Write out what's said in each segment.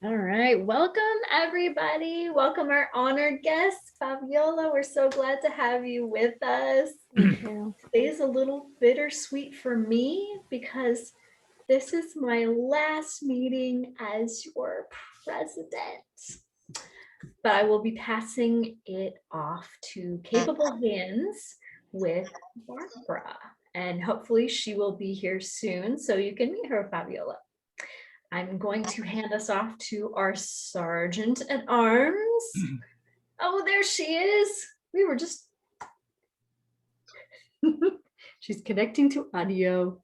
All right, welcome everybody. Welcome our honored guest, Fabiola. We're so glad to have you with us. Today is a little bittersweet for me because this is my last meeting as your president. But I will be passing it off to capable hands with Barbara. And hopefully she will be here soon so you can meet her, Fabiola. I'm going to hand us off to our sergeant at arms. Oh, there she is. We were just, she's connecting to audio.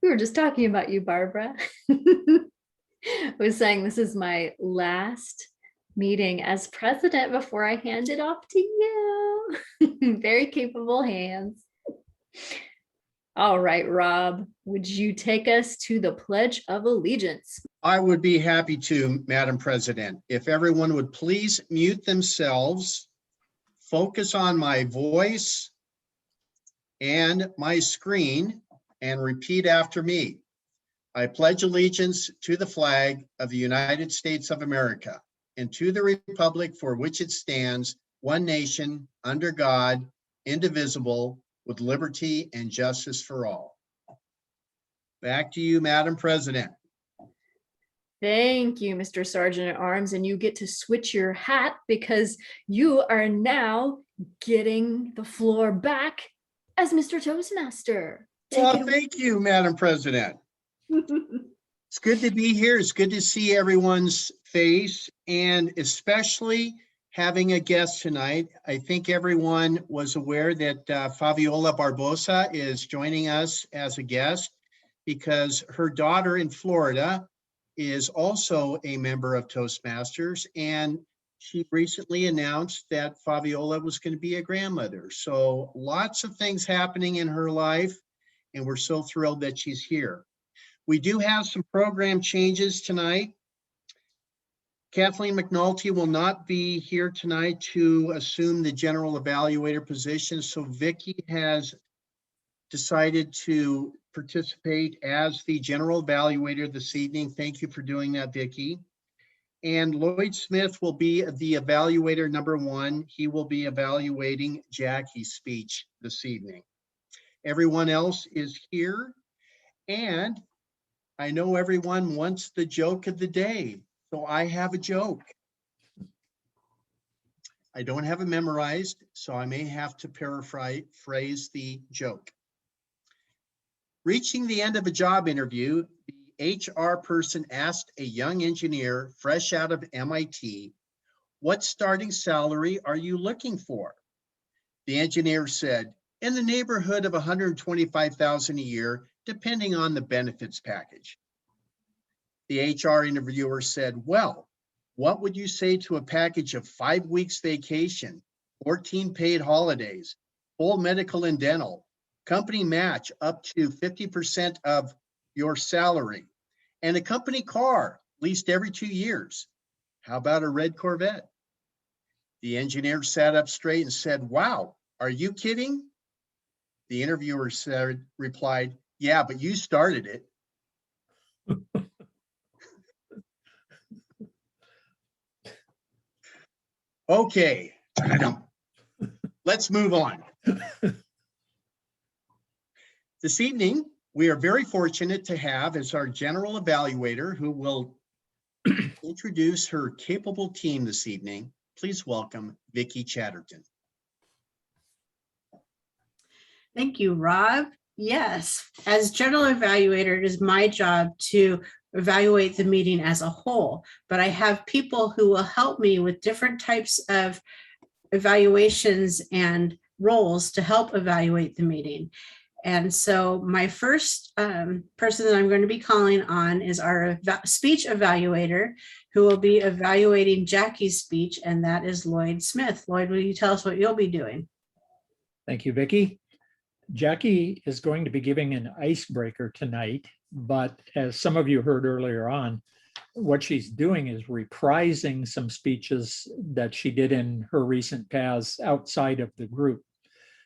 We were just talking about you, Barbara. I was saying this is my last meeting as president before I hand it off to you. Very capable hands. All right, Rob, would you take us to the Pledge of Allegiance? I would be happy to, Madam President. If everyone would please mute themselves, focus on my voice and my screen, and repeat after me. I pledge allegiance to the flag of the United States of America and to the republic for which it stands, one nation, under God, indivisible, with liberty and justice for all. Back to you, Madam President. Thank you, Mr. Sergeant at Arms, and you get to switch your hat because you are now getting the floor back as Mr. Toastmaster. Well, thank you, Madam President. It's good to be here. It's good to see everyone's face, and especially having a guest tonight. I think everyone was aware that Fabiola Barbosa is joining us as a guest because her daughter in Florida is also a member of Toastmasters, and she recently announced that Fabiola was going to be a grandmother. So lots of things happening in her life, and we're so thrilled that she's here. We do have some program changes tonight. Kathleen McNulty will not be here tonight to assume the general evaluator position, so Vicki has decided to participate as the general evaluator this evening. Thank you for doing that, Vicki. And Lloyd Smith will be the evaluator number one. He will be evaluating Jackie's speech this evening. Everyone else is here, and I know everyone wants the joke of the day. So I have a joke. I don't have it memorized, so I may have to paraphrase the joke. Reaching the end of a job interview, the HR person asked a young engineer fresh out of MIT, "What starting salary are you looking for?" The engineer said, "In the neighborhood of $125,000 a year, depending on the benefits package." The HR interviewer said, "Well, what would you say to a package of 5 weeks vacation, 14 paid holidays, full medical and dental, company match up to 50% of your salary, and a company car leased every 2 years? How about a red Corvette?" The engineer sat up straight and said, "Wow, are you kidding?" The interviewer replied, "Yeah, but you started it." Okay, let's move on. This evening, we are very fortunate to have as our general evaluator who will introduce her capable team this evening. Please welcome Vicki Chatterton. Thank you, Rob. Yes, as general evaluator, it is my job to evaluate the meeting as a whole, but I have people who will help me with different types of evaluations and roles to help evaluate the meeting. And so my first person that I'm going to be calling on is our speech evaluator, who will be evaluating Jackie's speech, and that is Lloyd Smith. Lloyd, will you tell us what you'll be doing? Thank you, Vicki. Jackie is going to be giving an icebreaker tonight, but as some of you heard earlier on, what she's doing is reprising some speeches that she did in her recent past outside of the group.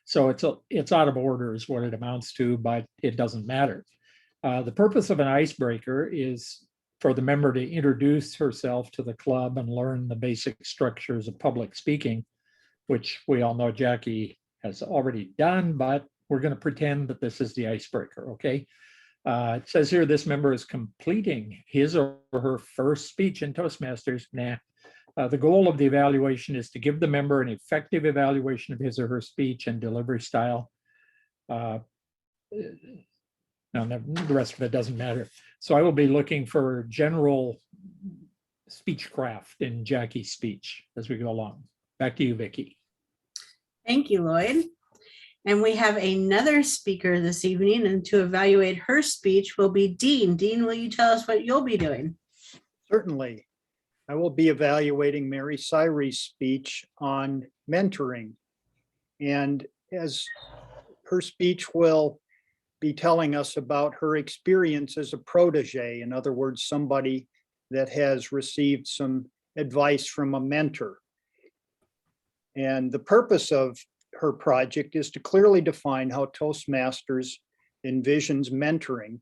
So it's out of order is what it amounts to, but it doesn't matter. The purpose of an icebreaker is for the member to introduce herself to the club and learn the basic structures of public speaking, which we all know Jackie has already done, but we're going to pretend that this is the icebreaker, okay? It says here this member is completing his or her first speech in Toastmasters. The goal of the evaluation is to give the member an effective evaluation of his or her speech and delivery style. No, the rest of it doesn't matter. So I will be looking for general speechcraft in Jackie's speech as we go along. Back to you, Vicki. Thank you, Lloyd. And we have another speaker this evening, and to evaluate her speech will be Dean. Dean, will you tell us what you'll be doing? Certainly. I will be evaluating Mary Cyrie's speech on mentoring. And as her speech will be telling us about her experience as a protege, in other words, somebody that has received some advice from a mentor. And the purpose of her project is to clearly define how Toastmasters envisions mentoring.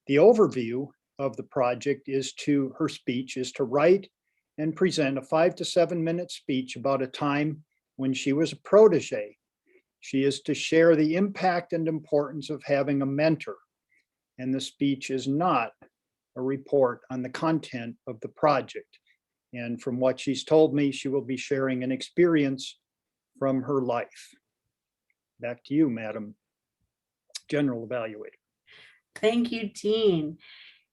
The overview of the project her speech is to write and present a 5 to 7 minute speech about a time when she was a protege. She is to share the impact and importance of having a mentor. And the speech is not a report on the content of the project. And from what she's told me, she will be sharing an experience from her life. Back to you, Madam General Evaluator. Thank you, Dean.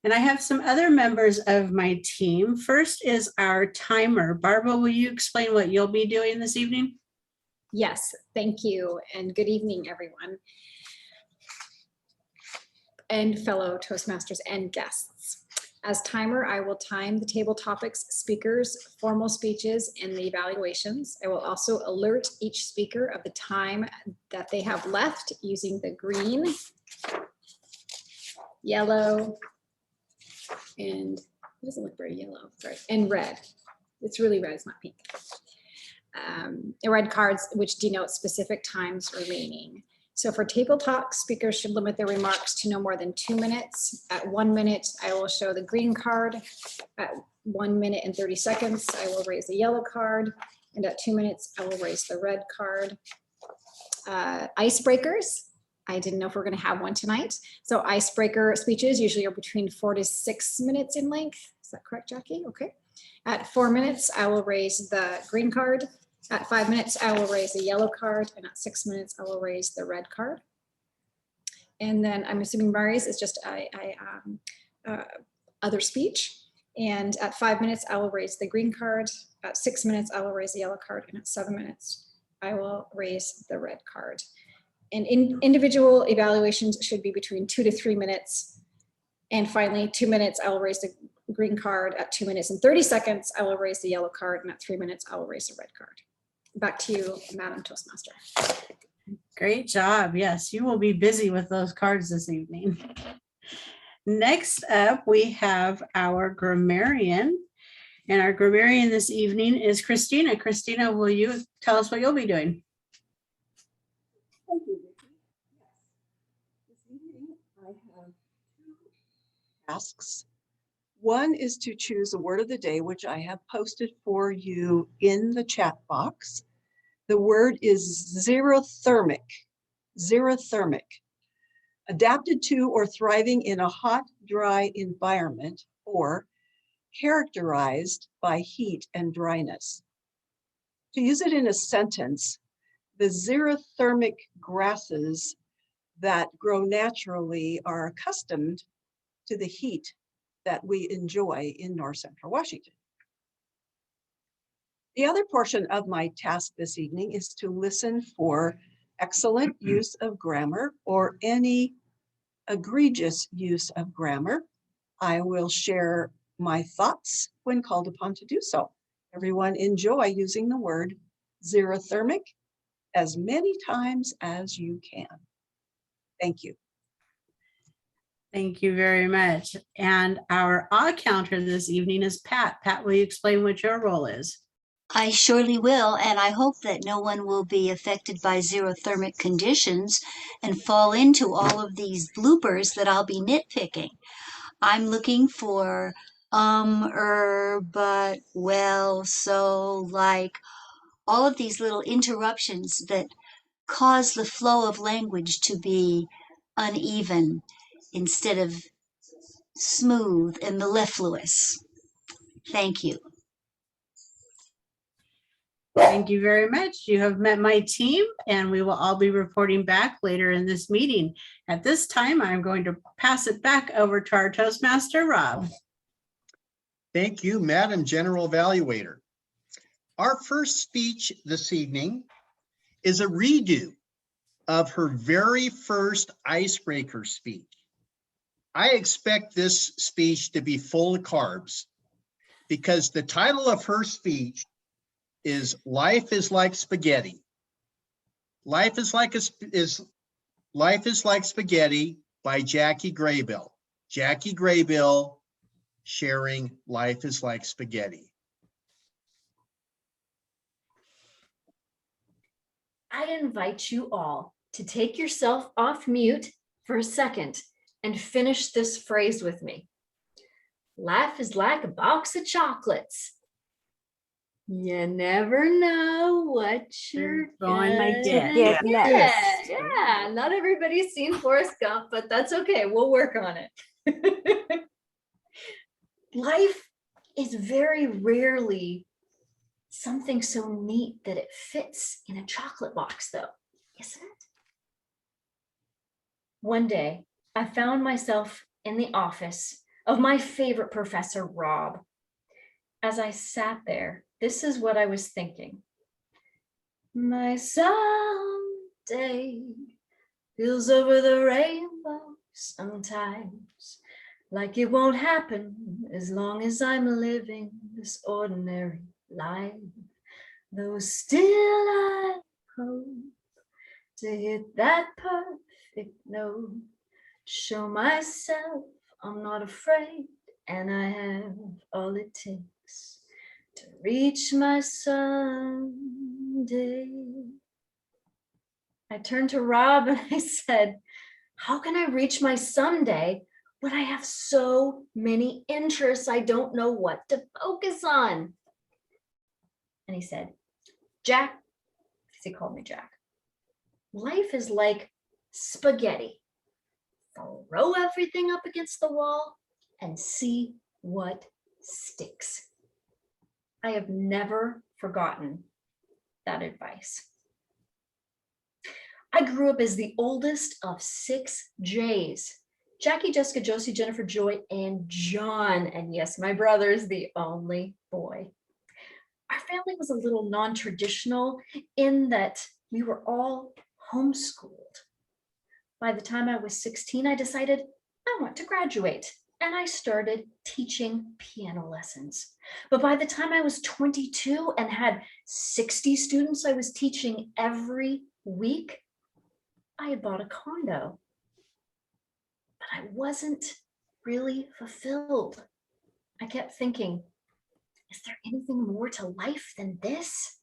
And I have some other members of my team. First is our timer. Barbara, will you explain what you'll be doing this evening? Yes, thank you, and good evening, everyone, and fellow Toastmasters and guests. As timer, I will time the table topics, speakers, formal speeches, and the evaluations. I will also alert each speaker of the time that they have left using the green, yellow, and it doesn't look very yellow, sorry, and red. It's really red, it's not pink. Red cards, which denote specific times remaining. So for table talk, speakers should limit their remarks to no more than 2 minutes. At 1 minute, I will show the green card. At 1 minute and 30 seconds, I will raise the yellow card. And at 2 minutes, I will raise the red card. Icebreakers. I didn't know if we're going to have one tonight. So icebreaker speeches usually are between 4 to 6 minutes in length. Is that correct, Jackie? Okay. At 4 minutes, I will raise the green card. At 5 minutes, I will raise the yellow card. And at 6 minutes, I will raise the red card. And then I'm assuming Mari's is just other speech. And at 5 minutes, I will raise the green card. At 6 minutes, I will raise the yellow card. And at 7 minutes, I will raise the red card. And individual evaluations should be between 2 to 3 minutes. And finally, 2 minutes, I will raise the green card. At 2 minutes and 30 seconds, I will raise the yellow card. And at 3 minutes, I will raise the red card. Back to you, Madam Toastmaster. Great job. Yes, you will be busy with those cards this evening. Next up, we have our grammarian. And our grammarian this evening is Christina. Christina, will you tell us what you'll be doing? Thank you, Vicki. Yes. This evening, I have 2 tasks. One is to choose a word of the day, which I have posted for you in the chat box. The word is xerothermic. Xerothermic. Adapted to or thriving in a hot, dry environment, or characterized by heat and dryness. To use it in a sentence, the xerothermic grasses that grow naturally are accustomed to the heat that we enjoy in North Central Washington. The other portion of my task this evening is to listen for excellent use of grammar or any egregious use of grammar. I will share my thoughts when called upon to do so. Everyone enjoy using the word xerothermic as many times as you can. Thank you. Thank you very much. And our odd counter this evening is Pat. Pat, will you explain what your role is? I surely will, and I hope that no one will be affected by xerothermic conditions and fall into all of these bloopers that I'll be nitpicking. I'm looking for but, well, so, like, all of these little interruptions that cause the flow of language to be uneven instead of smooth and mellifluous. Thank you. Thank you very much. You have met my team, and we will all be reporting back later in this meeting. At this time, I'm going to pass it back over to our Toastmaster, Rob. Thank you, Madam General Evaluator. Our first speech this evening is a redo of her very first icebreaker speech. I expect this speech to be full of carbs because the title of her speech is Life is Like Spaghetti. Life is like Spaghetti by Jackie Graybill. Jackie Graybill sharing Life is Like Spaghetti. I invite you all to take yourself off mute for a second and finish this phrase with me. Life is like a box of chocolates. You never know what you're going gonna get get. next. Yeah, not everybody's seen Forrest Gump, but that's okay. We'll work on it. Life is very rarely something so neat that it fits in a chocolate box, though, isn't it? One day, I found myself in the office of my favorite professor, Rob. As I sat there, this is what I was thinking. My someday feels over the rainbow sometimes, like it won't happen as long as I'm living this ordinary life. Though still I hope to hit that perfect note, show myself I'm not afraid, and I have all it takes to reach my someday. I turned to Rob and I said, how can I reach my someday when I have so many interests I don't know what to focus on? And he said, Jack, because he called me Jack, life is like spaghetti. Throw everything up against the wall and see what sticks. I have never forgotten that advice. I grew up as the oldest of 6 J's. Jackie, Jessica, Josie, Jennifer, Joy, and John. And yes, my brother is the only boy. Our family was a little non-traditional in that we were all homeschooled. By the time I was 16, I decided I want to graduate, and I started teaching piano lessons. But by the time I was 22 and had 60 students I was teaching every week, I had bought a condo. But I wasn't really fulfilled. I kept thinking, is there anything more to life than this?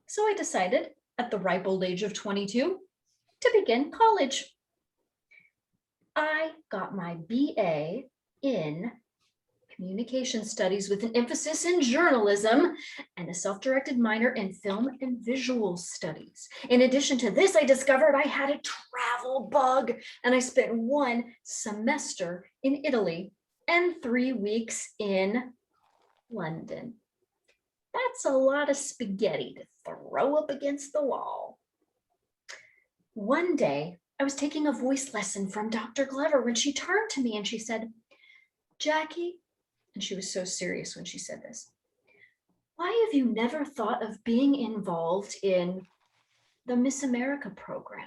So I decided at the ripe old age of 22 to begin college. I got my BA in communication studies with an emphasis in journalism and a self-directed minor in film and visual studies. In addition to this, I discovered I had a travel bug, and I spent 1 semester in Italy and 3 weeks in London. That's a lot of spaghetti to throw up against the wall. One day, I was taking a voice lesson from Dr. Glover when she turned to me and she said, Jackie, and she was so serious when she said this, why have you never thought of being involved in the Miss America program?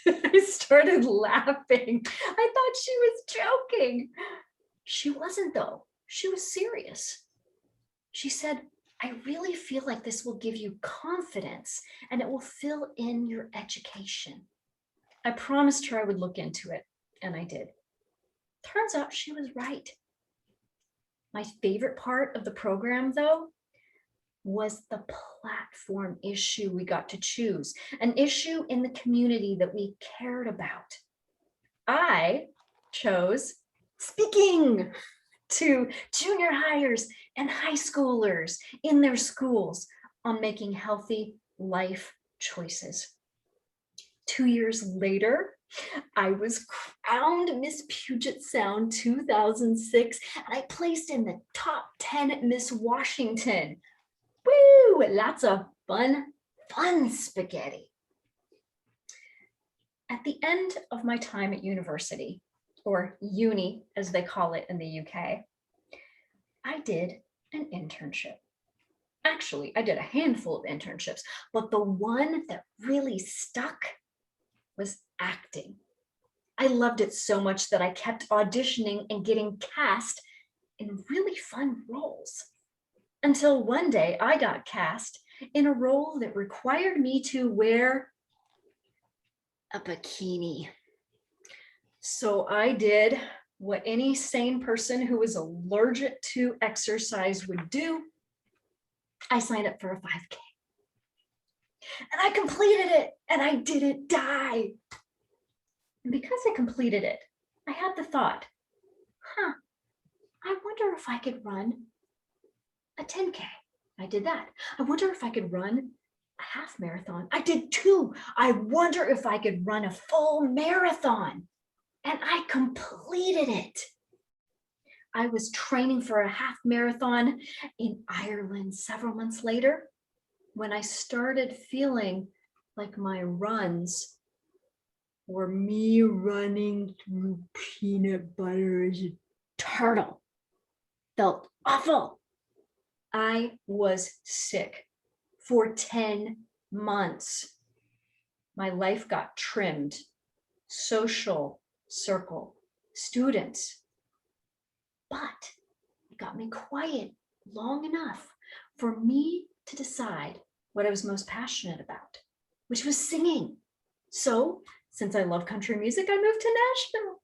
I started laughing. I thought she was joking. She wasn't, though. She was serious. She said, I really feel like this will give you confidence and it will fill in your education. I promised her I would look into it, and I did. Turns out she was right. My favorite part of the program, though, was the platform issue we got to choose, an issue in the community that we cared about. I chose speaking to junior hires and high schoolers in their schools on making healthy life choices. 2 years later, I was crowned Miss Puget Sound 2006, and I placed in the top 10 Miss Washington. Woo, lots of fun spaghetti. At the end of my time at university, or uni as they call it in the UK, I did an internship. Actually, I did a handful of internships, but the one that really stuck was acting. I loved it so much that I kept auditioning and getting cast in really fun roles. Until one day I got cast in a role that required me to wear a bikini. So I did what any sane person who is allergic to exercise would do. I signed up for a 5K. And I completed it, and I didn't die. And because I completed it, I had the thought, I wonder if I could run a 10K. I did that. I wonder if I could run a half marathon. I did 2. I wonder if I could run a full marathon. And I completed it. I was training for a half marathon in Ireland several months later when I started feeling like my runs were me running through peanut butter as a turtle. Felt awful. I was sick for 10 months. My life got trimmed. Social circle, students. But it got me quiet long enough for me to decide what I was most passionate about, which was singing. So, since I love country music, I moved to Nashville.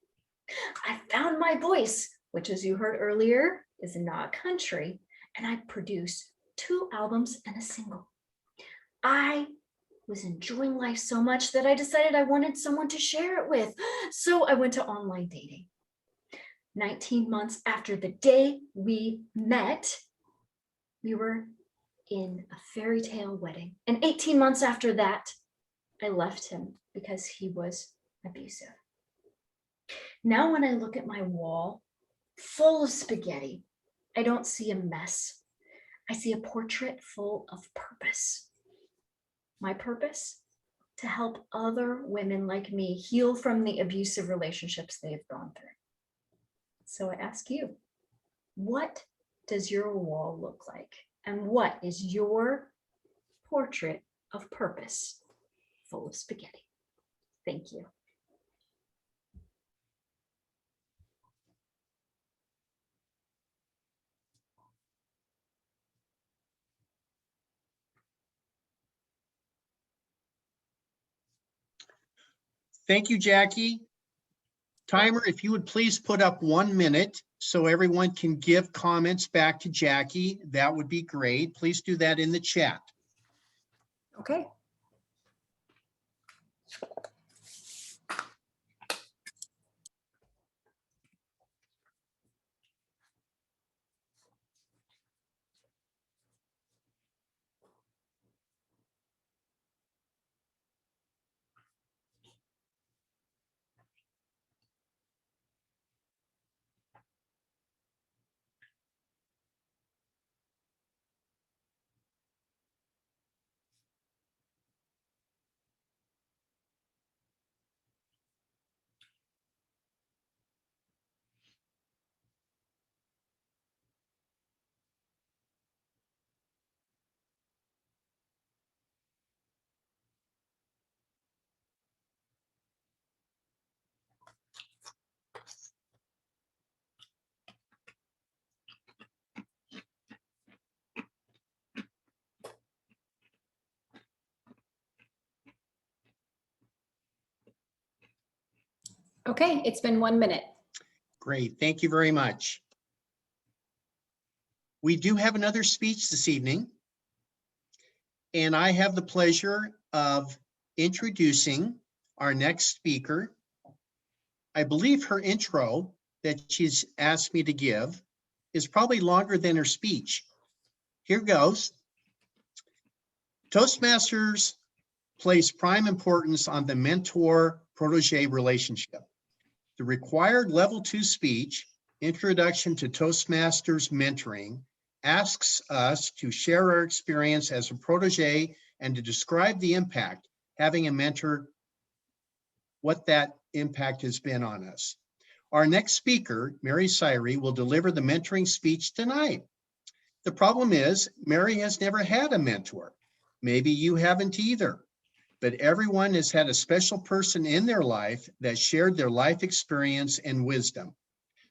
I found my voice, which, as you heard earlier, is not country, and I produced 2 albums and a single. I was enjoying life so much that I decided I wanted someone to share it with. So I went to online dating. 19 months after the day we met, we were in a fairy tale wedding. And 18 months after that, I left him because he was abusive. Now when I look at my wall full of spaghetti, I don't see a mess. I see a portrait full of purpose. My purpose? To help other women like me heal from the abusive relationships they've gone through. So I ask you, what does your wall look like? And what is your portrait of purpose full of spaghetti? Thank you. Thank you, Jackie. Timer, if you would please put up 1 minute so everyone can give comments back to Jackie, that would be great. Please do that in the chat. Okay. Okay, it's been 1 minute. Great, thank you very much. We do have another speech this evening. And I have the pleasure of introducing our next speaker. I believe her intro that she's asked me to give is probably longer than her speech. Here goes. Toastmasters place prime importance on the mentor-protege relationship. The required level 2 speech, Introduction to Toastmasters Mentoring, asks us to share our experience as a protege and to describe the impact having a mentor, what that impact has been on us. Our next speaker, Mary Syrie, will deliver the mentoring speech tonight. The problem is, Mary has never had a mentor. Maybe you haven't either, but everyone has had a special person in their life that shared their life experience and wisdom.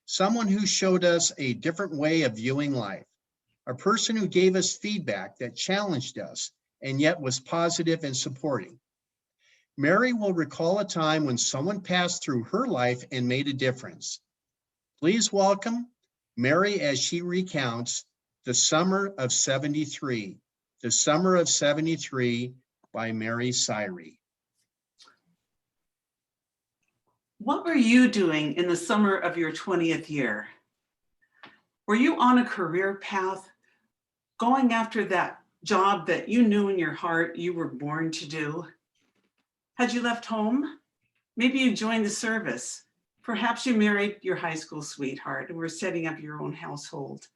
Someone who showed us a different way of viewing life. A person who gave us feedback that challenged us and yet was positive and supporting. Mary will recall a time when someone passed through her life and made a difference. Please welcome Mary as she recounts The Summer of '73. The Summer of '73 by Mary Syrie. What were you doing in the summer of your 20th year? Were you on a career path, going after that job that you knew in your heart you were born to do? Had you left home? Maybe you joined the service. Perhaps you married your high school sweetheart and were setting up your own household.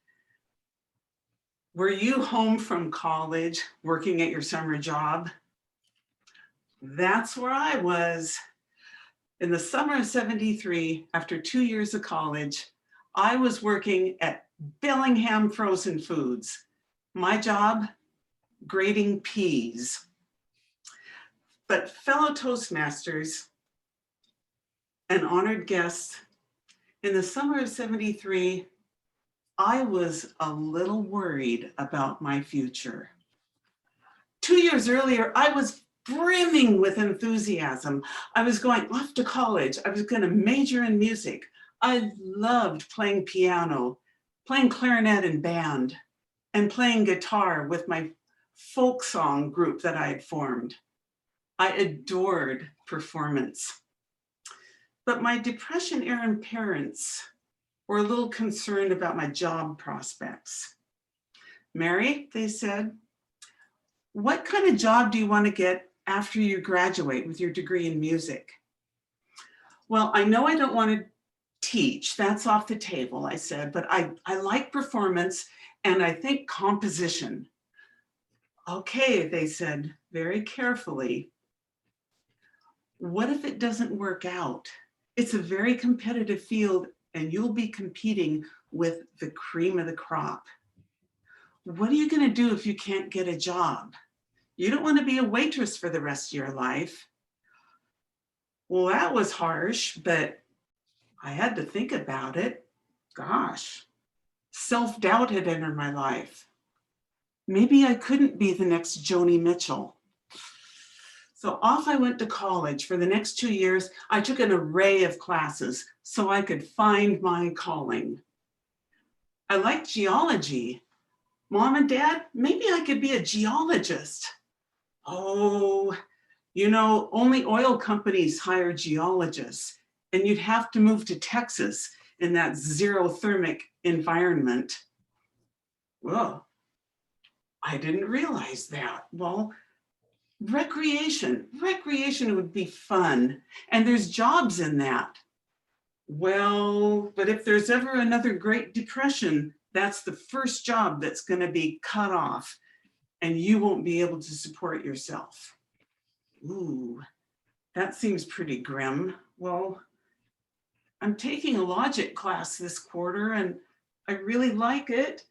Were you home from college, working at your summer job? That's where I was. In the summer of '73, after 2 years of college, I was working at Bellingham Frozen Foods. My job, grading peas. But fellow Toastmasters and honored guests, in the summer of '73, I was a little worried about my future. 2 years earlier, I was brimming with enthusiasm. I was going off to college. I was going to major in music. I loved playing piano, playing clarinet in band, and playing guitar with my folk song group that I had formed. I adored performance. But my depression-era parents were a little concerned about my job prospects. Mary, they said, what kind of job do you want to get after you graduate with your degree in music? Well, I know I don't want to teach, that's off the table, I said, but I like performance and I think composition. Okay, they said very carefully, what if it doesn't work out? It's a very competitive field and you'll be competing with the cream of the crop. What are you going to do if you can't get a job? You don't want to be a waitress for the rest of your life. Well, that was harsh, but I had to think about it. Gosh, self-doubt had entered my life. Maybe I couldn't be the next Joni Mitchell. So off I went to college. For the next 2 years, I took an array of classes so I could find my calling. I liked geology. Mom and Dad, maybe I could be a geologist. Oh, you know, only oil companies hire geologists, and you'd have to move to Texas in that xerothermic environment. Well, I didn't realize that. Well, recreation would be fun, and there's jobs in that. Well, but if there's ever another Great Depression, that's the first job that's going to be cut off, and you won't be able to support yourself. Ooh, that seems pretty grim. Well, I'm taking a logic class this quarter, and I really like it.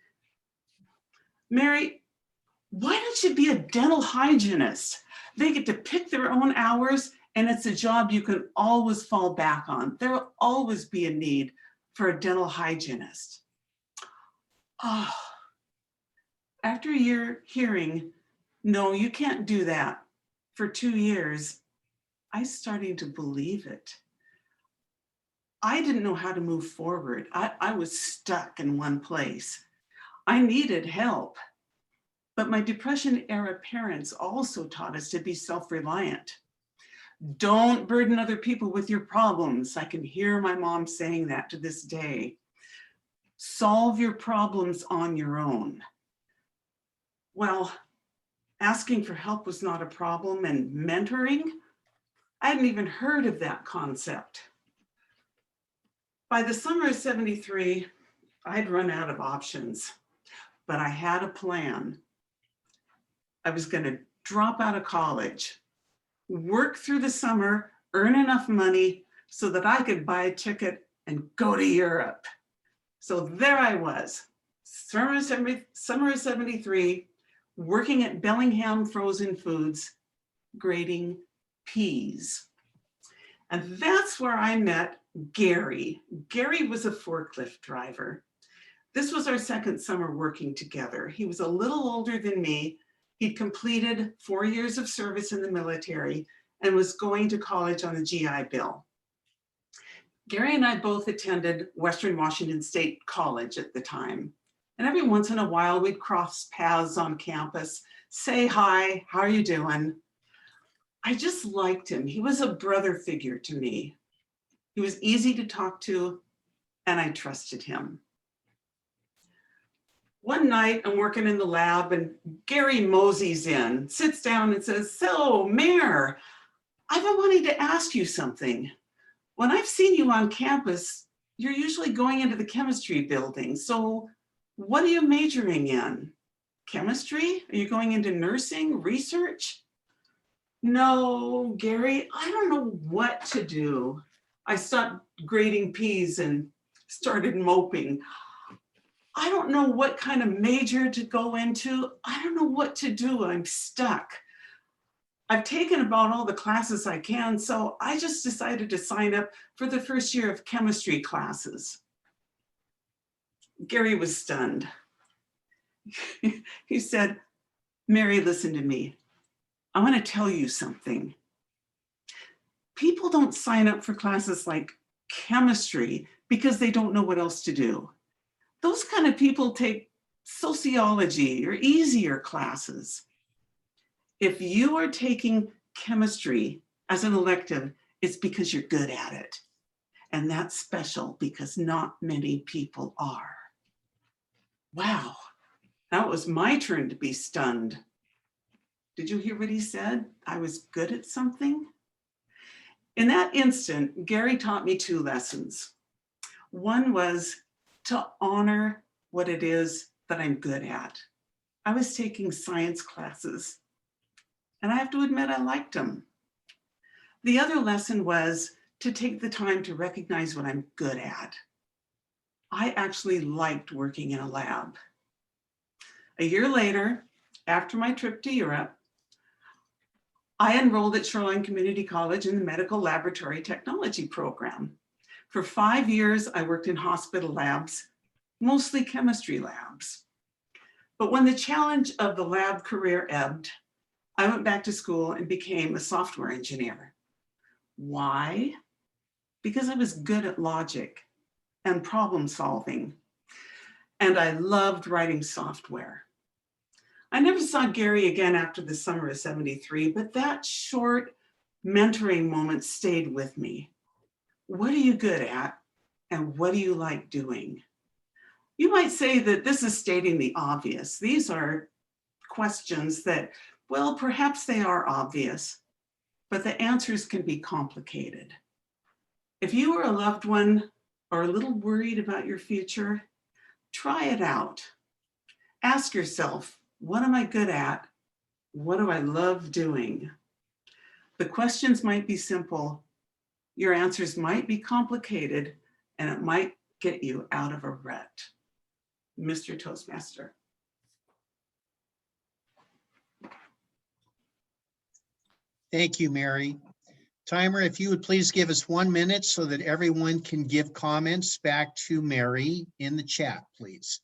Mary, why don't you be a dental hygienist? They get to pick their own hours, and it's a job you can always fall back on. There will always be a need for a dental hygienist. Oh, after a year hearing, no, you can't do that, for 2 years, I started to believe it. I didn't know how to move forward. I was stuck in one place. I needed help. But my Depression era parents also taught us to be self-reliant. Don't burden other people with your problems. I can hear my mom saying that to this day. Solve your problems on your own. Well, asking for help was not a problem, and mentoring, I hadn't even heard of that concept. By the summer of '73, I'd run out of options, but I had a plan. I was going to drop out of college, work through the summer, earn enough money so that I could buy a ticket and go to Europe. So there I was, summer of '73, working at Bellingham Frozen Foods, grading peas. And that's where I met Gary. Gary was a forklift driver. This was our second summer working together. He was a little older than me. He'd completed 4 years of service in the military and was going to college on the GI Bill. Gary and I both attended Western Washington State College at the time. And every once in a while, we'd cross paths on campus, say hi, how are you doing? I just liked him. He was a brother figure to me. He was easy to talk to, and I trusted him. One night, I'm working in the lab, and Gary moseys in, sits down and says, "So, Mayor, I've been wanting to ask you something. When I've seen you on campus, you're usually going into the chemistry building. So what are you majoring in? Chemistry? Are you going into nursing, research?" "No, Gary, I don't know what to do." I stopped grading peas and started moping. "I don't know what kind of major to go into. I don't know what to do. I'm stuck. I've taken about all the classes I can, so I just decided to sign up for the first year of chemistry classes." Gary was stunned. He said, "Mary, listen to me. I want to tell you something. People don't sign up for classes like chemistry because they don't know what else to do. Those kind of people take sociology or easier classes. If you are taking chemistry as an elective, it's because you're good at it. And that's special because not many people are." Wow, now it was my turn to be stunned. Did you hear what he said? I was good at something? In that instant, Gary taught me 2 lessons. One was to honor what it is that I'm good at. I was taking science classes, and I have to admit I liked them. The other lesson was to take the time to recognize what I'm good at. I actually liked working in a lab. A year later, after my trip to Europe, I enrolled at Shoreline Community College in the Medical Laboratory Technology program. For 5 years, I worked in hospital labs, mostly chemistry labs. But when the challenge of the lab career ebbed, I went back to school and became a software engineer. Why? Because I was good at logic and problem solving, and I loved writing software. I never saw Gary again after the summer of '73, but that short mentoring moment stayed with me. What are you good at, and what do you like doing? You might say that this is stating the obvious. These are questions that, well, perhaps they are obvious, but the answers can be complicated. If you or a loved one are a little worried about your future, try it out. Ask yourself, what am I good at? What do I love doing? The questions might be simple. Your answers might be complicated, and it might get you out of a rut. Mr. Toastmaster. Thank you, Mary. Timer, if you would please give us 1 minute so that everyone can give comments back to Mary in the chat, please.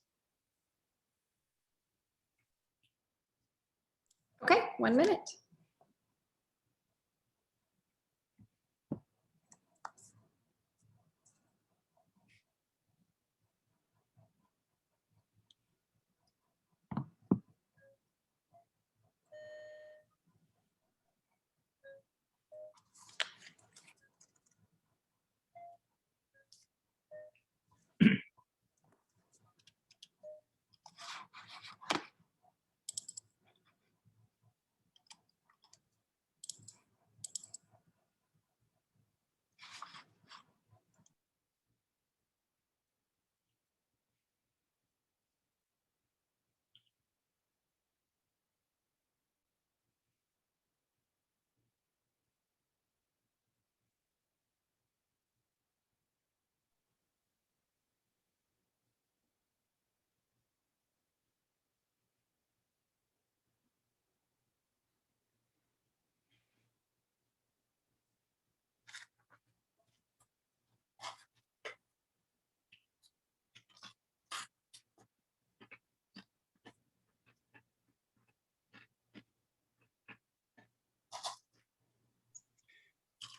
Okay, 1 minute.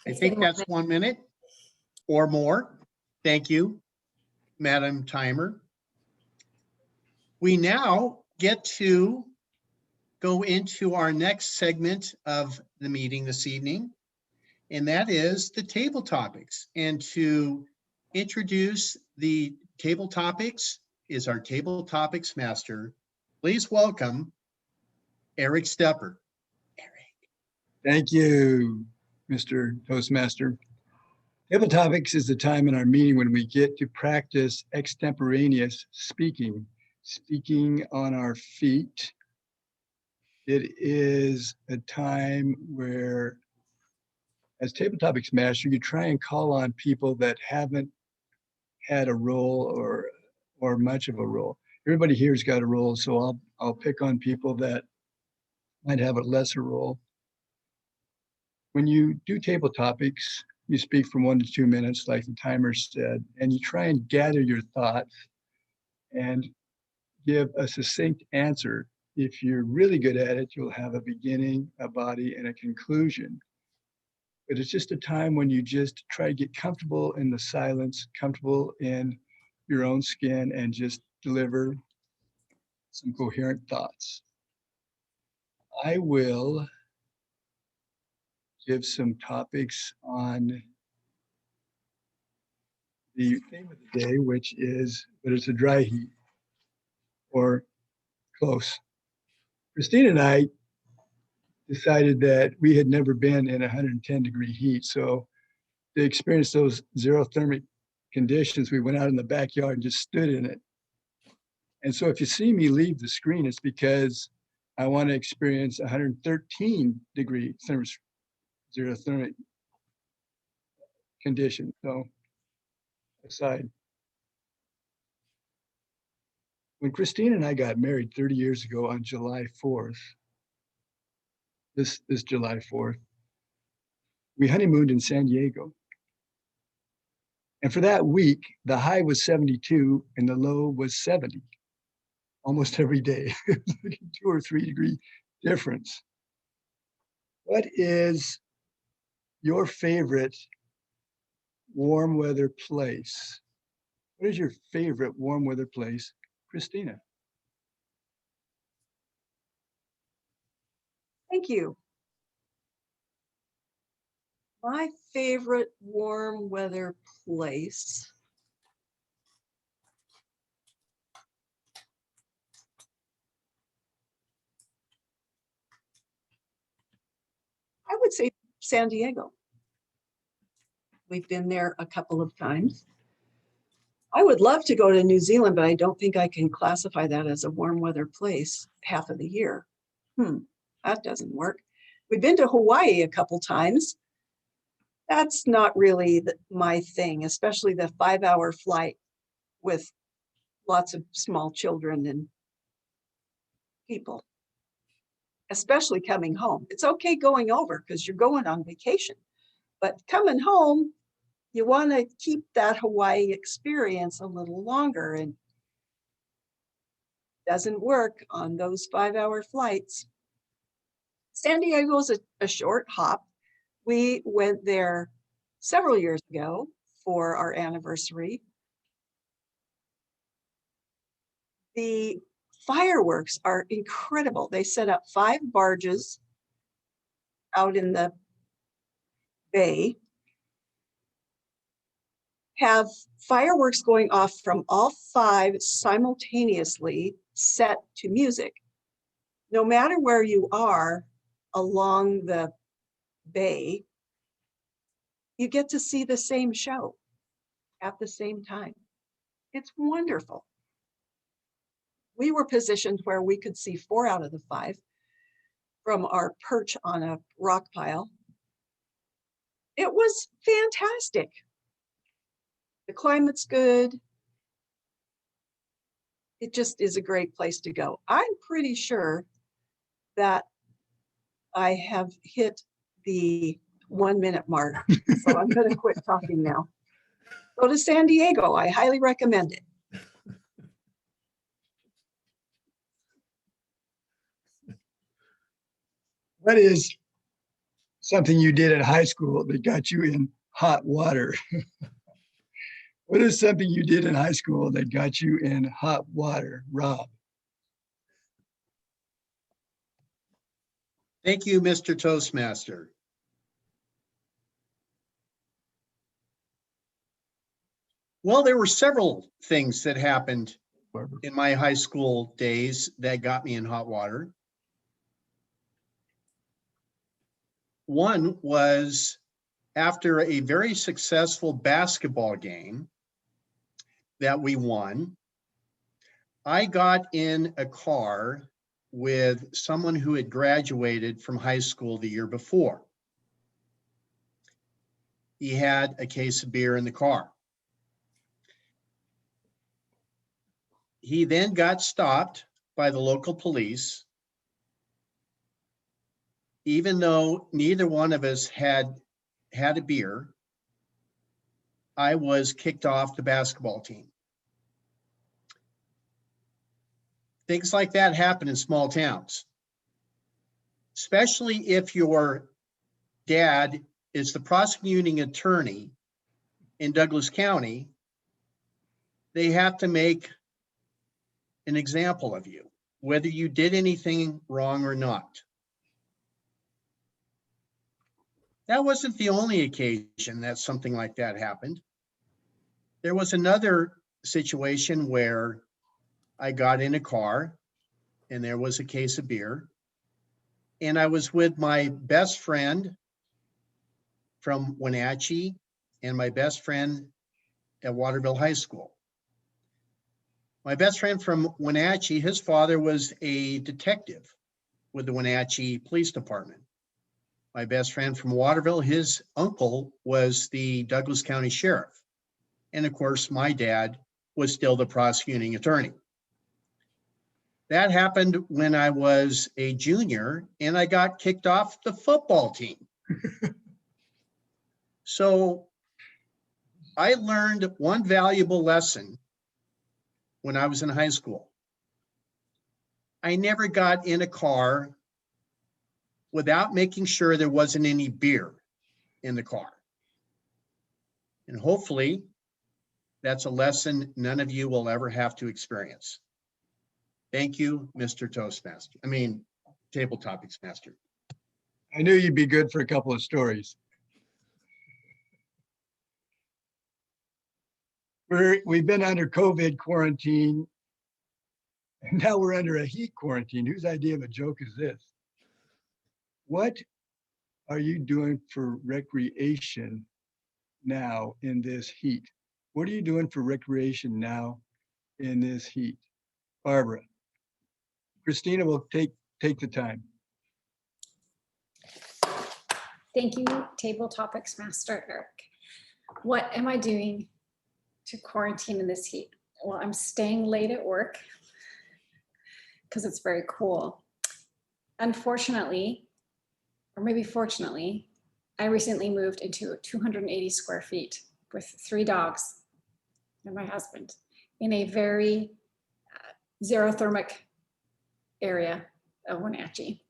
I It's think getting that's 1 minute or more. Thank you, Madam Timer. We now get to go into our next segment of the meeting this evening, and that is the table topics. And to introduce the table topics is our table topics master. Please welcome Eric Stepper. Thank you, Mr. Toastmaster. Table topics is the time in our meeting when we get to practice extemporaneous speaking on our feet. It is a time where, as table topics master, you try and call on people that haven't had a role or much of a role. Everybody here's got a role, so I'll pick on people that might have a lesser role. When you do table topics, you speak from 1 to 2 minutes, like the timer said, and you try and gather your thoughts and give a succinct answer. If you're really good at it, you'll have a beginning, a body, and a conclusion. But it's just a time when you just try to get comfortable in the silence, comfortable in your own skin, and just deliver some coherent thoughts. I will give some topics on the theme of the day, which is, but it's a dry heat or close. Christine and I decided that we had never been in 110-degree heat. So to experience those xerothermic conditions, we went out in the backyard and just stood in it. And so if you see me leave the screen, it's because I want to experience 113-degree xerothermic conditions. So aside. When Christine and I got married 30 years ago on July 4th, this July 4th, we honeymooned in San Diego. And for that week, the high was 72 and the low was 70, almost every day. It was like a 2 or 3 degree difference. What is your favorite warm weather place? What is your favorite warm weather place, Christina? Thank you. My favorite warm weather place. I would say San Diego. We've been there a couple of times. I would love to go to New Zealand, but I don't think I can classify that as a warm weather place half of the year. That doesn't work. We've been to Hawaii a couple times. That's not really my thing, especially the 5-hour flight with lots of small children and people, especially coming home. It's okay going over because you're going on vacation, but coming home, you want to keep that Hawaii experience a little longer, and doesn't work on those 5-hour flights. San Diego is a short hop. We went there several years ago for our anniversary. The fireworks are incredible. They set up 5 barges out in the bay, have fireworks going off from all 5 simultaneously set to music. No matter where you are along the bay, you get to see the same show at the same time. It's wonderful. We were positioned where we could see 4 out of the 5 from our perch on a rock pile. It was fantastic. The climate's good. It just is a great place to go. I'm pretty sure that I have hit the 1 minute mark. So I'm going to quit talking now. Go to San Diego. I highly recommend it. What is something you did in high school that got you in hot water? What is something you did in high school that got you in hot water, Rob? Thank you, Mr. Toastmaster. Well, there were several things that happened in my high school days that got me in hot water. One was after a very successful basketball game that we won, I got in a car with someone who had graduated from high school the year before. He had a case of beer in the car. He then got stopped by the local police. Even though neither one of us had a beer, I was kicked off the basketball team. Things like that happen in small towns, especially if your dad is the prosecuting attorney in Douglas County. They have to make an example of you, whether you did anything wrong or not. That wasn't the only occasion that something like that happened. There was another situation where I got in a car and there was a case of beer, and I was with my best friend from Wenatchee and my best friend at Waterville High School. My best friend from Wenatchee, his father was a detective with the Wenatchee Police Department. My best friend from Waterville, his uncle was the Douglas County Sheriff. And of course, my dad was still the prosecuting attorney. That happened when I was a junior and I got kicked off the football team. So I learned one valuable lesson when I was in high school. I never got in a car without making sure there wasn't any beer in the car. And hopefully that's a lesson none of you will ever have to experience. Thank you, Mr. Toastmaster. Table Topics Master. I knew you'd be good for a couple of stories. We've been under COVID quarantine, and now we're under a heat quarantine. Whose idea of a joke is this? What are you doing for recreation now in this heat? What are you doing for recreation now in this heat? Barbara. Christina will take the time. Thank you, Table Topics Master Eric. What am I doing to quarantine in this heat? Well, I'm staying late at work because it's very cool. Unfortunately, or maybe fortunately, I recently moved into 280 square feet with 3 dogs and my husband in a very xerothermic area of Wenatchee.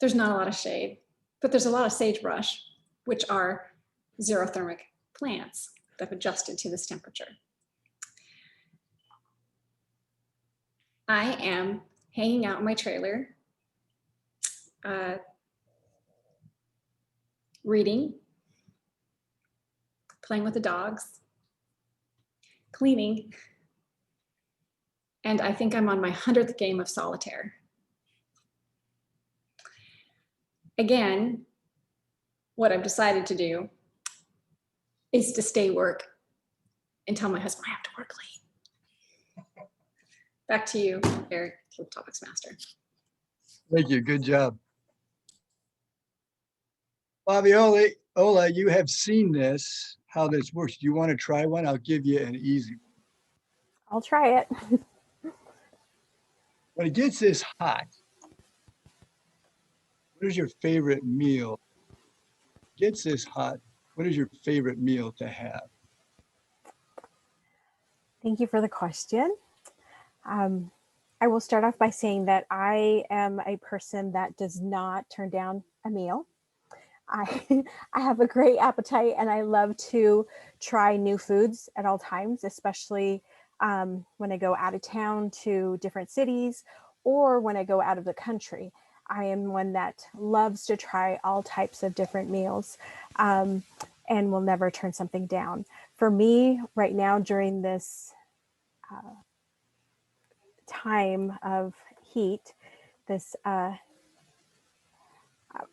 There's not a lot of shade, but there's a lot of sagebrush, which are xerothermic plants that have adjusted to this temperature. I am hanging out in my trailer, reading, playing with the dogs, cleaning, and I think I'm on my 100th game of solitaire. Again, what I've decided to do is to stay work and tell my husband I have to work late. Back to you, Eric, Topics Master. Thank you. Good job. Fabiola, you have seen this, how this works. Do you want to try one? I'll give you an easy one. I'll try it. When it gets this hot, what is your favorite meal? Gets this hot, what is your favorite meal to have? Thank you for the question. I will start off by saying that I am a person that does not turn down a meal. I I have a great appetite and I love to try new foods at all times, especially when I go out of town to different cities or when I go out of the country. I am one that loves to try all types of different meals and will never turn something down. For me, right now, during this time of heat, this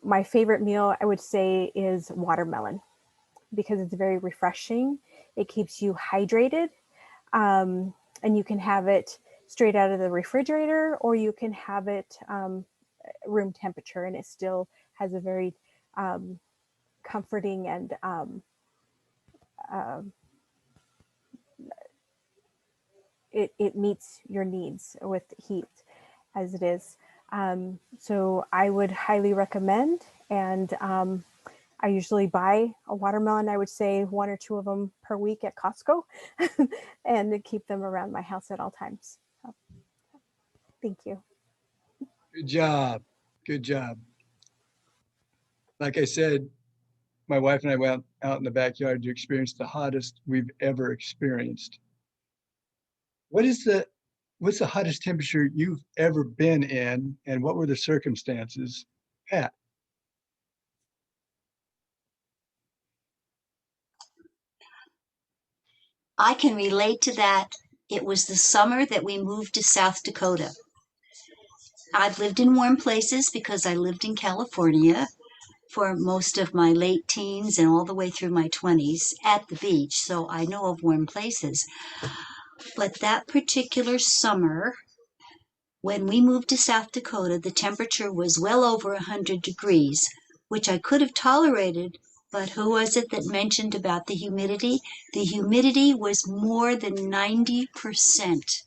my favorite meal I would say is watermelon because it's very refreshing. It keeps you hydrated, and you can have it straight out of the refrigerator, or you can have it room temperature, and it still has a very comforting and uh, it meets your needs with heat as it is. So I would highly recommend, and I usually buy a watermelon, I would say 1 or 2 of them per week at Costco and keep them around my house at all times. So, thank you. Good job. Good job. Like I said, my wife and I went out in the backyard to experience the hottest we've ever experienced. What's the hottest temperature you've ever been in, and what were the circumstances? Pat? I can relate to that. It was the summer that we moved to South Dakota. I've lived in warm places because I lived in California for most of my late teens and all the way through my 20s at the beach, so I know of warm places. But that particular summer, when we moved to South Dakota, the temperature was well over 100 degrees, which I could have tolerated. But who was it that mentioned about the humidity? The humidity was more than 90%.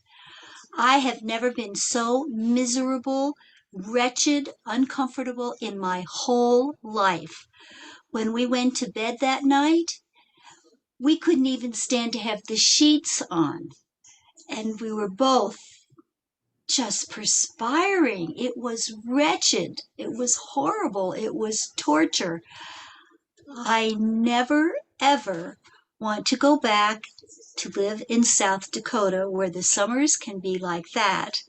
I have never been so miserable, wretched, uncomfortable in my whole life. When we went to bed that night, we couldn't even stand to have the sheets on. And we were both just perspiring. It was wretched. It was horrible. It was torture. I never, ever want to go back to live in South Dakota where the summers can be like that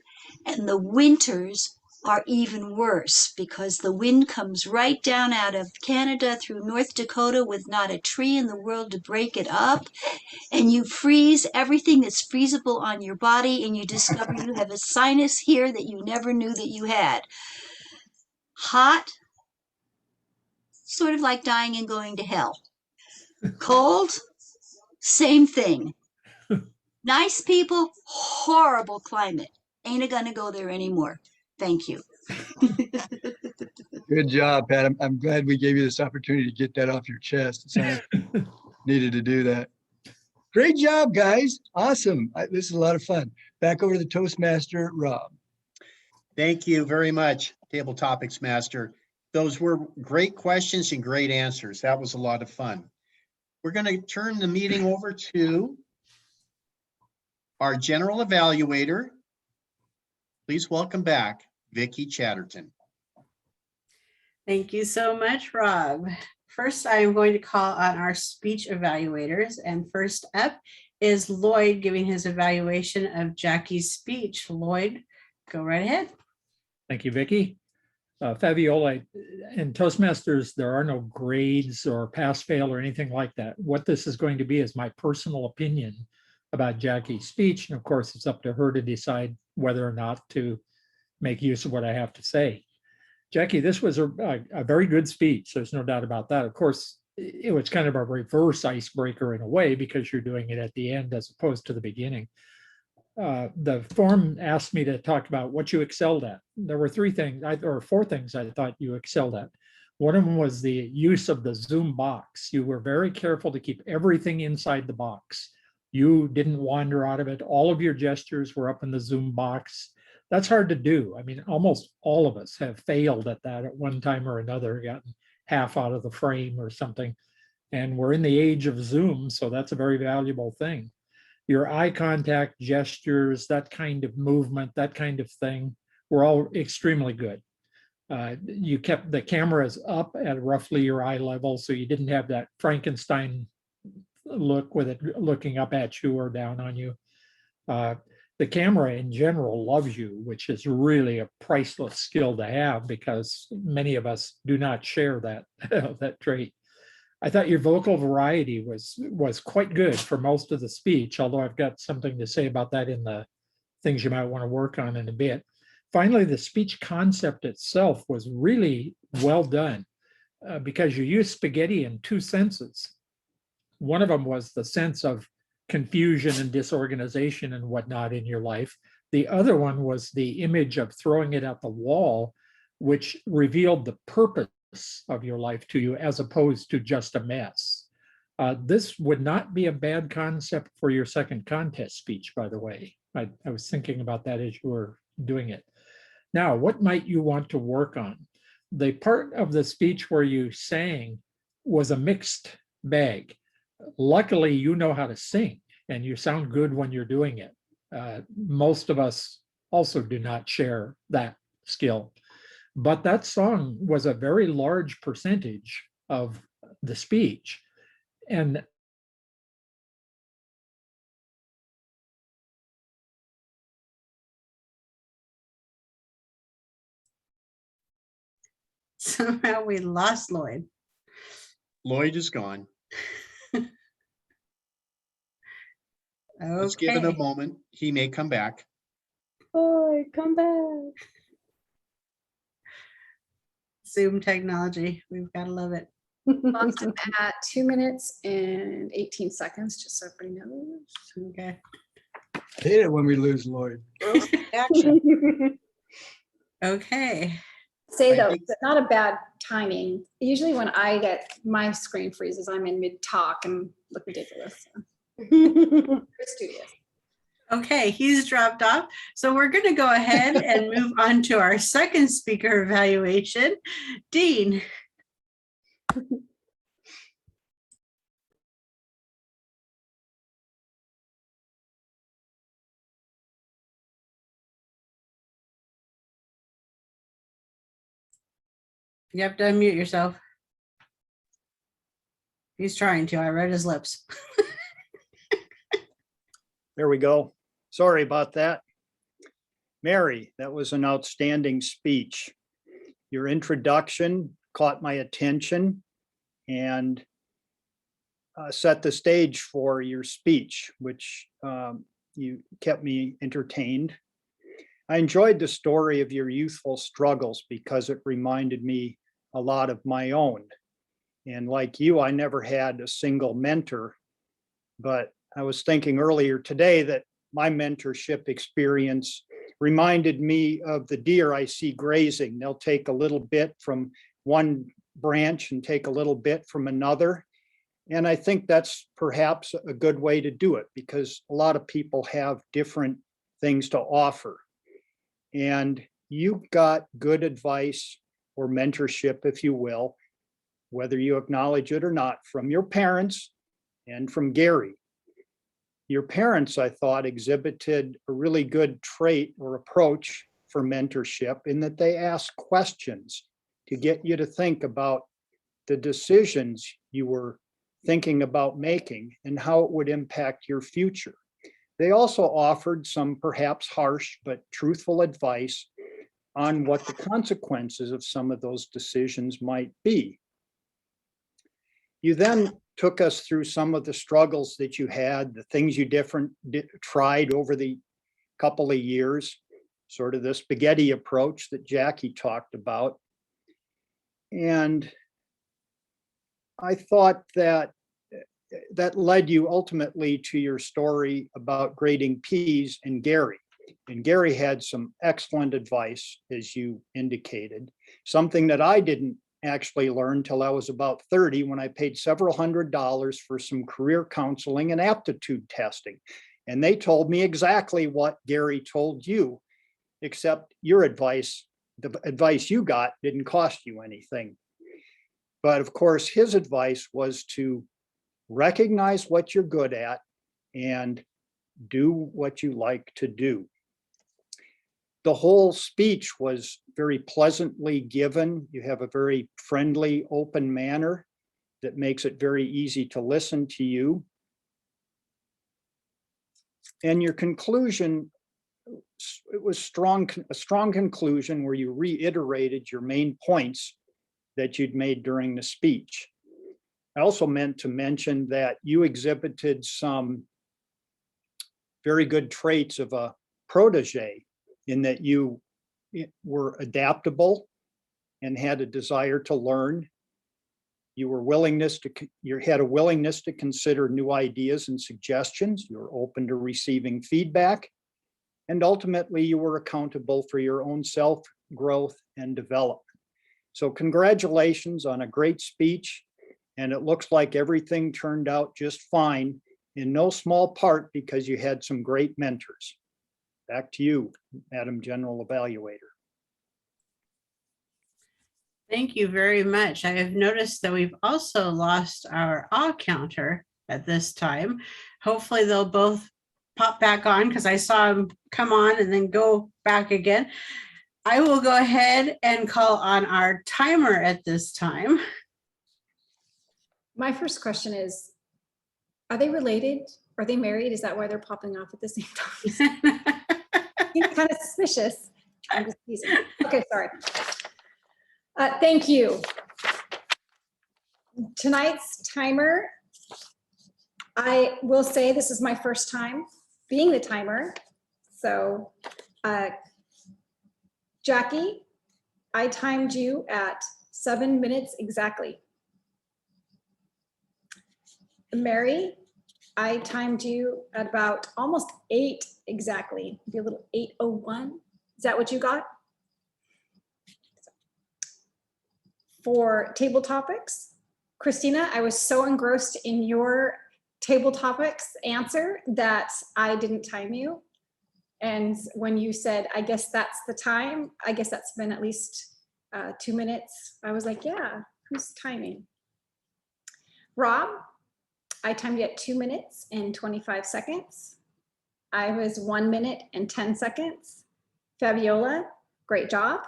and the winters are even worse because the wind comes right down out of Canada through North Dakota with not a tree in the world to break it up. And you freeze everything that's freezable on your body, and you discover you have a sinus here that you never knew that you had. Hot, sort of like dying and going to hell. Cold, same thing. Nice people, horrible climate. Ain't gonna go there anymore. Thank you. Good job, Pat. I'm glad we gave you this opportunity to get that off your chest. It sounded like needed to do that. Great job, guys. Awesome. This is a lot of fun. Back over to the Toastmaster, Rob. Thank you very much, Table Topics Master. Those were great questions and great answers. That was a lot of fun. We're going to turn the meeting over to our general evaluator. Please welcome back Vicki Chatterton. Thank you so much, Rob. First, I am going to call on our speech evaluators. And first up is Lloyd giving his evaluation of Jackie's speech. Lloyd, go right ahead. Thank you, Vicki. Fabiola, in Toastmasters, there are no grades or pass fail or anything like that. What this is going to be is my personal opinion about Jackie's speech. And of course, it's up to her to decide whether or not to make use of what I have to say. Jackie, this was a very good speech. There's no doubt about that. Of course, it was kind of a reverse icebreaker in a way because you're doing it at the end as opposed to the beginning. The form asked me to talk about what you excelled at. There were 4 things I thought you excelled at. One of them was the use of the Zoom box. You were very careful to keep everything inside the box. You didn't wander out of it. All of your gestures were up in the Zoom box. That's hard to do. I mean, almost all of us have failed at that at one time or another, gotten half out of the frame or something. And we're in the age of Zoom, so that's a very valuable thing. Your eye contact, gestures, that kind of movement, that kind of thing were all extremely good. You kept the cameras up at roughly your eye level, so you didn't have that Frankenstein look with it looking up at you or down on you. The camera in general loves you, which is really a priceless skill to have because many of us do not share that, that trait. I thought your vocal variety was quite good for most of the speech, although I've got something to say about that in the things you might want to work on in a bit. Finally, the speech concept itself was really well done because you used spaghetti in two senses. One of them was the sense of confusion and disorganization and whatnot in your life. The other one was the image of throwing it at the wall, which revealed the purpose of your life to you as opposed to just a mess. This would not be a bad concept for your second contest speech, by the way. I was thinking about that as you were doing it. Now, what might you want to work on? The part of the speech where you sang was a mixed bag. Luckily, you know how to sing and you sound good when you're doing it. Most of us also do not share that skill. But that song was a very large percentage of the speech. And Somehow we lost Lloyd. Lloyd is gone. Let's give it a Okay. moment. He may come back. Boy, come back. Zoom technology. We've got to love it. Lost him at 2 minutes and 18 seconds, just so everybody knows. Okay. I hate it when we lose Lloyd. Action. Okay. Say I though, think- it's not a bad timing. Usually when I get my screen freezes, I'm in mid talk and look ridiculous. We're studious. Okay, he's dropped off. So we're going to go ahead and move on to our second speaker evaluation. Dean. You have to unmute yourself. He's trying to. I read his lips. There we go. Sorry about that. Mary, that was an outstanding speech. Your introduction caught my attention and set the stage for your speech, which you kept me entertained. I enjoyed the story of your youthful struggles because it reminded me a lot of my own. And like you, I never had a single mentor, but I was thinking earlier today that my mentorship experience reminded me of the deer I see grazing. They'll take a little bit from one branch and take a little bit from another. And I think that's perhaps a good way to do it because a lot of people have different things to offer. And you got good advice or mentorship, if you will, whether you acknowledge it or not, from your parents and from Gary. Your parents, I thought, exhibited a really good trait or approach for mentorship in that they asked questions to get you to think about the decisions you were thinking about making and how it would impact your future. They also offered some perhaps harsh but truthful advice on what the consequences of some of those decisions might be. You then took us through some of the struggles that you had, the things you tried over the couple of years, sort of the spaghetti approach that Jackie talked about. And I thought that led you ultimately to your story about grading peas and Gary. And Gary had some excellent advice, as you indicated, something that I didn't actually learn till I was about 30 when I paid several $100s for some career counseling and aptitude testing. And they told me exactly what Gary told you, except your advice, the advice you got didn't cost you anything. But of course, his advice was to recognize what you're good at and do what you like to do. The whole speech was very pleasantly given. You have a very friendly, open manner that makes it very easy to listen to you. And your conclusion, it was a strong conclusion where you reiterated your main points that you'd made during the speech. I also meant to mention that you exhibited some very good traits of a protege in that you were adaptable and had a desire to learn. You had a willingness to consider new ideas and suggestions. You were open to receiving feedback. And ultimately, you were accountable for your own self-growth and development. So congratulations on a great speech. And it looks like everything turned out just fine, in no small part because you had some great mentors. Back to you, Madam General Evaluator. Thank you very much. I have noticed that we've also lost our awe counter at this time. Hopefully they'll both pop back on because I saw them come on and then go back again. I will go ahead and call on our timer at this time. My first question is, are they related? Are they married? Is that why they're popping off at the same time? Seems kind of suspicious. I'm just teasing. Okay, sorry. Thank you. Tonight's timer, I will say this is my first time being the timer. So, Jackie, I timed you at 7 minutes exactly. Mary, I timed you at about almost 8 exactly, maybe a little 8:01. Is that what you got? For table topics, Christina, I was so engrossed in your table topics answer that I didn't time you. And when you said, I guess that's the time, I guess that's been at least 2 minutes. I was like, yeah, who's timing? Rob, I timed you at 2 minutes and 25 seconds. I was 1 minute and 10 seconds. Fabiola, great job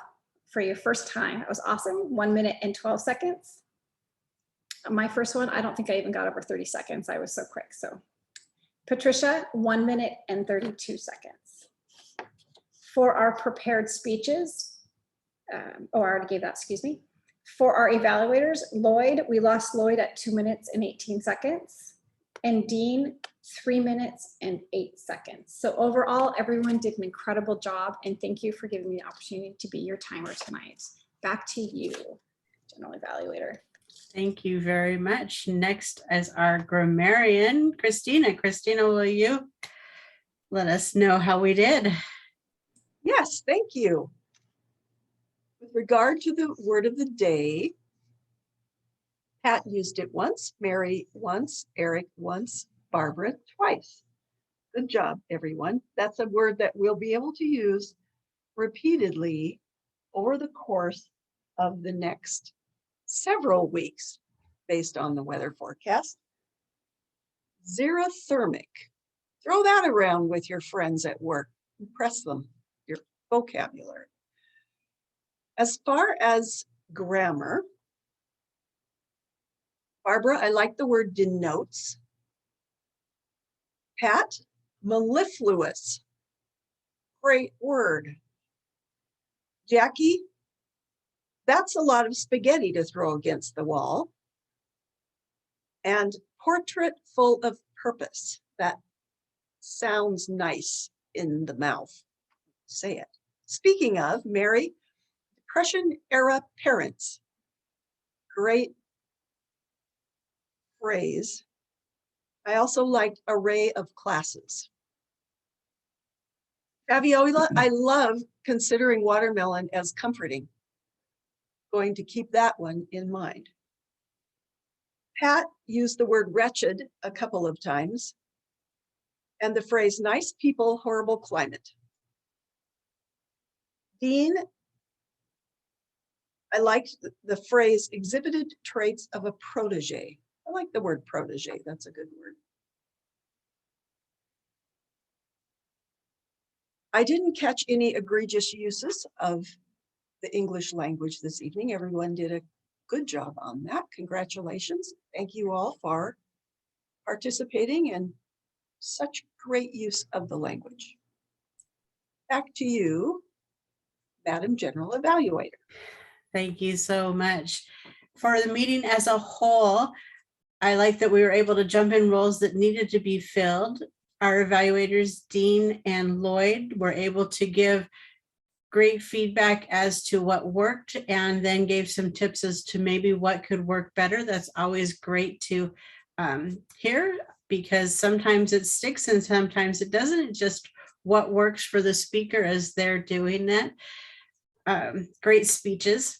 for your first time. That was awesome. 1 minute and 12 seconds. My first one, I don't think I even got over 30 seconds. I was so quick. So Patricia, 1 minute and 32 seconds. For our prepared speeches, I already gave that, excuse me. For our evaluators, Lloyd, we lost Lloyd at 2 minutes and 18 seconds. And Dean, 3 minutes and 8 seconds. So overall, everyone did an incredible job. And thank you for giving me the opportunity to be your timer tonight. Back to you, General Evaluator. Thank you very much. Next is our grammarian, Christina. Christina, will you let us know how we did? Yes, thank you. With regard to the word of the day, Pat used it once, Mary once, Eric once, Barbara twice. Good job, everyone. That's a word that we'll be able to use repeatedly over the course of the next several weeks based on the weather forecast. Xerothermic. Throw that around with your friends at work. Impress them, your vocabulary. As far as grammar, Barbara, I like the word denotes. Pat, mellifluous. Great word. Jackie, that's a lot of spaghetti to throw against the wall. And portrait full of purpose. That sounds nice in the mouth. Say it. Speaking of, Mary, Depression era parents. Great phrase. I also liked array of classes. Fabiola, I love considering watermelon as comforting. Going to keep that one in mind. Pat used the word wretched a couple of times and the phrase nice people, horrible climate. Dean, I liked the phrase exhibited traits of a protege. I like the word protege, that's a good word. I didn't catch any egregious uses of the English language this evening. Everyone did a good job on that. Congratulations. Thank you all for participating and such great use of the language. Back to you, Madam General Evaluator. Thank you so much. For the meeting as a whole, I like that we were able to jump in roles that needed to be filled. Our evaluators, Dean and Lloyd, were able to give great feedback as to what worked and then gave some tips as to maybe what could work better. That's always great to hear, because sometimes it sticks and sometimes it doesn't. It's just what works for the speaker as they're doing that. Great speeches.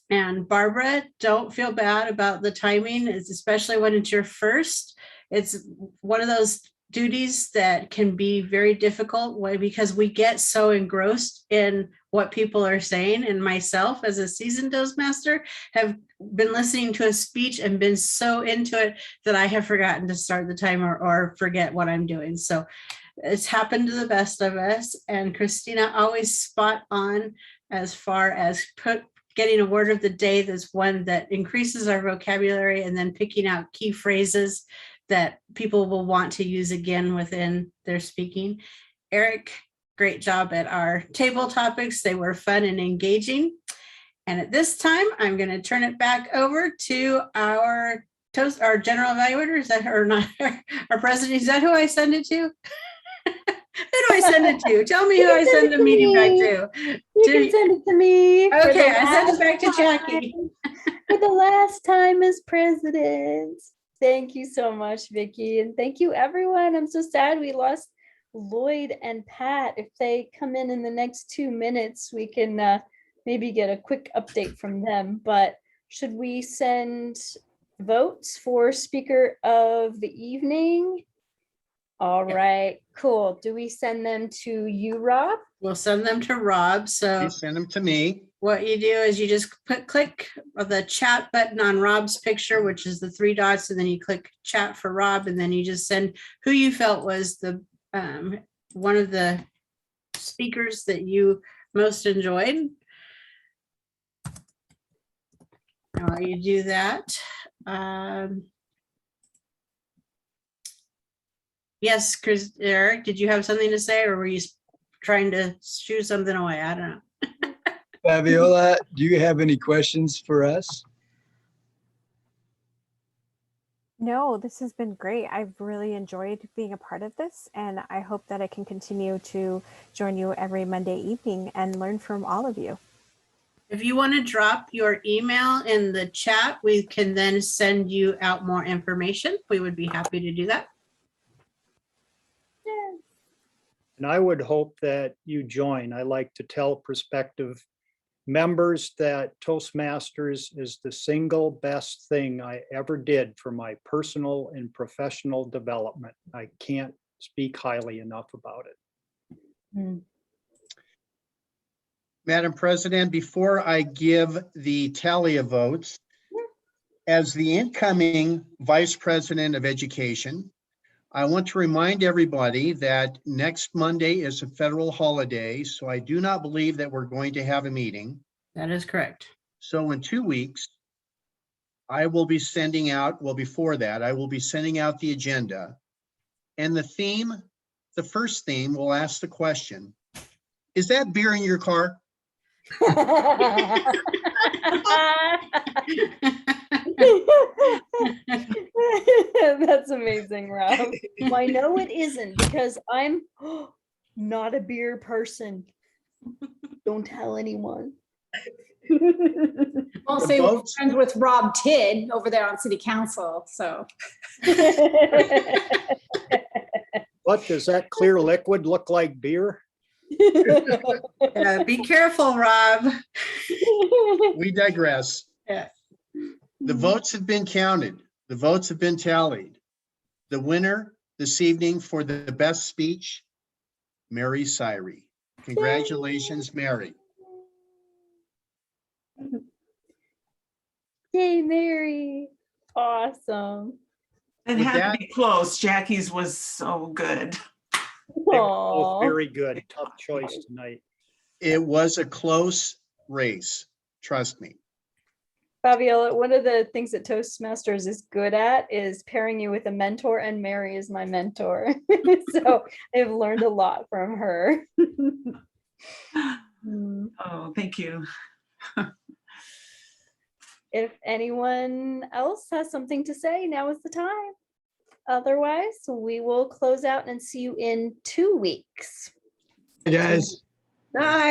And Barbara, don't feel bad about the timing, especially when it's your first. It's one of those duties that can be very difficult because we get so engrossed in what people are saying. And myself, as a seasoned Toastmaster, have been listening to a speech and been so into it that I have forgotten to start the timer or forget what I'm doing. So it's happened to the best of us. And Christina always spot on as far as getting a word of the day that's one that increases our vocabulary, and then picking out key phrases that people will want to use again within their speaking. Eric, great job at our table topics. They were fun and engaging. And at this time, I'm going to turn it back over to our general evaluator. Is that her or not? Our president? Is that who I send it to? Who do I send it to? Tell me who I send the meeting back to. You can send it to me. Okay, I send it back to Jackie. For the last time as president. Thank you so much, Vicki. And thank you, everyone. I'm so sad we lost Lloyd and Pat. If they come in the next 2 minutes, we can maybe get a quick update from them. But should we send votes for speaker of the evening? All right, cool. Do we send them to you, Rob? We'll send them to Rob. So You send them to me. what you do is you just click the chat button on Rob's picture, which is the 3 dots, and then you click chat for Rob, and then you just send who you felt was the one of the speakers that you most enjoyed. While you do that, yes, Chris, Eric, did you have something to say, or were you trying to shoo something away? I don't know. Fabiola, do you have any questions for us? No, this has been great. I've really enjoyed being a part of this, and I hope that I can continue to join you every Monday evening and learn from all of you. If you want to drop your email in the chat, we can then send you out more information. We would be happy to do that. And I would hope that you join. I like to tell prospective members that Toastmasters is the single best thing I ever did for my personal and professional development. I can't speak highly enough about it. Madam President, before I give the tally of votes, as the incoming Vice President of Education, I want to remind everybody that next Monday is a federal holiday, so I do not believe that we're going to have a meeting. That is correct. So in 2 weeks, I will be sending out, well, before that, I will be sending out the agenda. And the theme, the first theme, will ask the question, is that beer in your car? That's amazing, Rob. Well, I know it isn't, because I'm not a beer person. Don't tell anyone. I'll The say we're votes- friends with Rob Tidd over there on City Council, so. What, does that clear liquid look like beer? Be careful, Rob. We digress. Yeah. The votes have been counted. The votes have been tallied. The winner this evening for the best speech, Mary Syrie. Congratulations, Mary. Yay, Mary. Awesome. It With had that- to be close. Jackie's was so good. They were both Aw. very good. Tough choice tonight. It was a close race, trust me. Fabiola, one of the things that Toastmasters is good at is pairing you with a mentor, and Mary is my mentor. So I've learned a lot from her. Oh, thank you. If anyone else has something to say, now is the time. Otherwise, we will close out and see you in 2 weeks. Hey, guys. Bye.